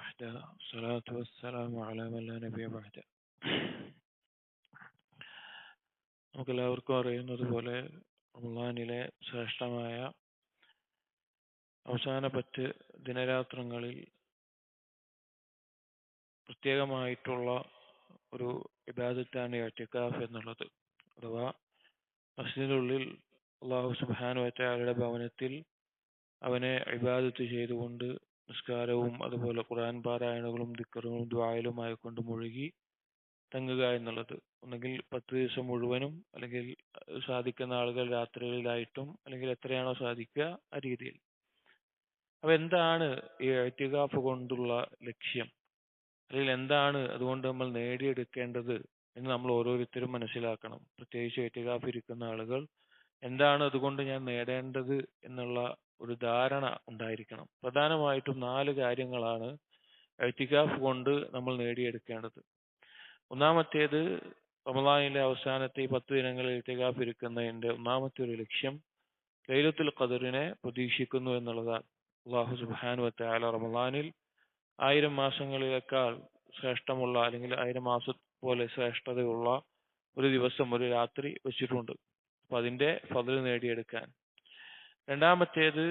وحده الصلاة والسلام على من لا نبي بعده. നമുക്കെല്ലാവർക്കും അറിയുന്നത് പോലെ റമളാനിലെ ശ്രേഷ്ഠമായ അവസാന 10 ദിനരാത്രങ്ങളിൽ പ്രത്യേകമായിട്ടുള്ള ഒരു ഇബാദത്താണ് ഇഅ്തികാഫ് എന്നുള്ളത്. അഥവാ മസ്ജിദിനുള്ളിൽ അല്ലാഹു സുബ്ഹാനഹു വ തആലയുടെ ഭവനത്തിൽ അവനെ ഇബാദത്ത് ചെയ്തുകൊണ്ട് നിസ്കാരവും അതുപോലെ ഖുർആൻ പാരായണങ്ങളും ദിക്റുകളും ദുആയിലുമായി കൊണ്ട് മുഴുകി തങ്ങുക എന്നുള്ളത്. ഒന്നുകിൽ 10 ദിവസം മുഴുവനും, അല്ലെങ്കിൽ സാധിക്കുന്ന ആളുകൾ രാത്രികളിലായിട്ടും, അല്ലെങ്കിൽ എത്രയാണോ സാധിക്കുക ആ രീതിയിൽ. അപ്പൊ എന്താണ് ഈ ഇഅ്തികാഫ് കൊണ്ടുള്ള ലക്ഷ്യം, അല്ലെങ്കിൽ എന്താണ് അതുകൊണ്ട് നമ്മൾ നേടിയെടുക്കേണ്ടത് എന്ന് നമ്മൾ ഓരോരുത്തരും മനസ്സിലാക്കണം. പ്രത്യേകിച്ച് ഇഅ്തികാഫ് ഇരിക്കുന്ന ആളുകൾ എന്താണ് അതുകൊണ്ട് ഞാൻ നേടേണ്ടത് എന്നുള്ള ഒരു ധാരണ ഉണ്ടായിരിക്കണം. പ്രധാനമായിട്ടും 4 കാര്യങ്ങളാണ് ഇഅ്തികാഫ് കൊണ്ട് നമ്മൾ നേടിയെടുക്കേണ്ടത്. ഒന്നാമത്തേത്, റമളാനിലെ അവസാനത്തെ ഈ 10 ദിനങ്ങളിൽ ഇഅ്തികാഫ് ഇരിക്കുന്നതിന്റെ ഒന്നാമത്തെ ഒരു ലക്ഷ്യം ലൈലത്തുൽ ഖദറിനെ പ്രതീക്ഷിക്കുന്നു എന്നുള്ളതാണ്. അല്ലാഹു സുബ്ഹാനഹു വ തആല റമളാനിൽ 1000 മാസങ്ങളിലേക്കാൾ ശ്രേഷ്ഠമുള്ള, അല്ലെങ്കിൽ 1000 മാസം പോലെ ശ്രേഷ്ഠതയുള്ള ഒരു ദിവസം, ഒരു രാത്രി വെച്ചിട്ടുണ്ട്. അപ്പൊ അതിന്റെ ഫദ്ൽ നേടിയെടുക്കാൻ. രണ്ടാമത്തേത്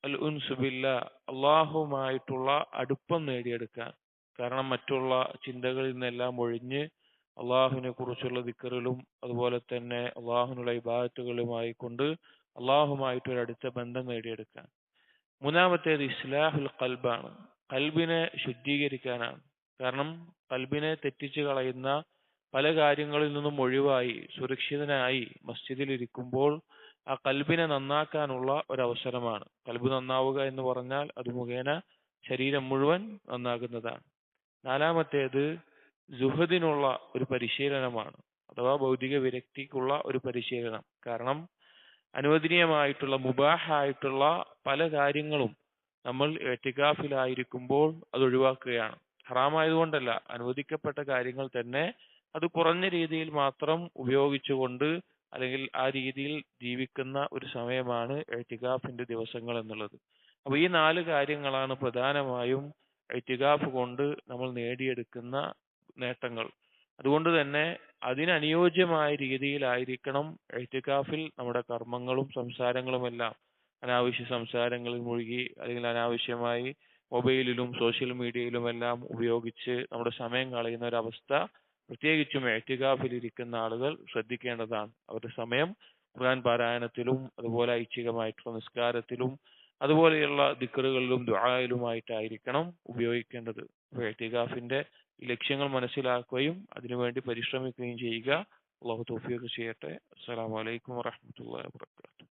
അൽ ഉൻസു ബില്ലാ, അള്ളാഹുമായിട്ടുള്ള അടുപ്പം നേടിയെടുക്കാൻ. കാരണം മറ്റുള്ള ചിന്തകളിൽ നിന്നെല്ലാം ഒഴിഞ്ഞ് അള്ളാഹുവിനെ കുറിച്ചുള്ള ദിക്റിലും അതുപോലെ തന്നെ അള്ളാഹുവിനുള്ള ഇബാദത്തുകളുമായി കൊണ്ട് അള്ളാഹുമായിട്ടൊരു അടുത്ത ബന്ധം നേടിയെടുക്കാൻ. മൂന്നാമത്തേത് ഇസ്ലാഹുൽ ഖൽബാണ്, ഖൽബിനെ ശുദ്ധീകരിക്കാനാണ്. കാരണം ഖൽബിനെ തെറ്റിച്ച് കളയുന്ന പല കാര്യങ്ങളിൽ നിന്നും ഒഴിവായി സുരക്ഷിതനായി മസ്ജിദിൽ ഇരിക്കുമ്പോൾ ആ ഖൽബിനെ നന്നാക്കാനുള്ള ഒരവസരമാണ്. ഖൽബ് നന്നാവുക എന്ന് പറഞ്ഞാൽ അത് മുഖേന ശരീരം മുഴുവൻ നന്നാകുന്നതാണ്. നാലാമത്തേത് സുഹദിനുള്ള ഒരു പരിശീലനമാണ്, അഥവാ ഭൗതിക വിരക്തിക്കുള്ള ഒരു പരിശീലനം. കാരണം അനുവദനീയമായിട്ടുള്ള മുബാഹായിട്ടുള്ള പല കാര്യങ്ങളും നമ്മൾ ഇഅ്തികാഫിലായിരിക്കുമ്പോൾ അത് ഒഴിവാക്കുകയാണ്. ഹറാമായതുകൊണ്ടല്ല, അനുവദിക്കപ്പെട്ട കാര്യങ്ങൾ തന്നെ അത് കുറഞ്ഞ രീതിയിൽ മാത്രം ഉപയോഗിച്ചുകൊണ്ട്, അല്ലെങ്കിൽ ആ രീതിയിൽ ജീവിക്കുന്ന ഒരു സമയമാണ് ഇഅ്തികാഫിന്റെ ദിവസങ്ങൾ എന്നുള്ളത്. അപ്പൊ ഈ 4 കാര്യങ്ങളാണ് പ്രധാനമായും ഇഅ്തികാഫ് കൊണ്ട് നമ്മൾ നേടിയെടുക്കുന്ന നേട്ടങ്ങൾ. അതുകൊണ്ട് തന്നെ അതിനനുയോജ്യമായ രീതിയിലായിരിക്കണം ഇഅ്തികാഫിൽ നമ്മുടെ കർമ്മങ്ങളും സംസാരങ്ങളും എല്ലാം. അനാവശ്യ സംസാരങ്ങളിൽ മുഴുകി, അല്ലെങ്കിൽ അനാവശ്യമായി മൊബൈലിലും സോഷ്യൽ മീഡിയയിലും എല്ലാം ഉപയോഗിച്ച് നമ്മുടെ സമയം കളയുന്ന ഒരവസ്ഥ പ്രത്യേകിച്ചും ഇഅ്തികാഫിൽ ഇരിക്കുന്ന ആളുകൾ ശ്രദ്ധിക്കേണ്ടതാണ്. അവരുടെ സമയം ഖുർആൻ പാരായണത്തിലും അതുപോലെ ഐച്ഛികമായിട്ടുള്ള നിസ്കാരത്തിലും അതുപോലെയുള്ള ദിക്റുകളിലും ദുആയിലുമായിട്ടായിരിക്കണം ഉപയോഗിക്കേണ്ടത്. ഇഅ്തികാഫിന്റെ ഈ ലക്ഷ്യങ്ങൾ മനസ്സിലാക്കുകയും അതിനുവേണ്ടി പരിശ്രമിക്കുകയും ചെയ്യുക. അല്ലാഹു തൗഫീഖ് ചെയ്യട്ടെ. അസ്സലാമു അലൈക്കും വറഹ്മത്തുള്ളാഹി വബറകാതുഹു.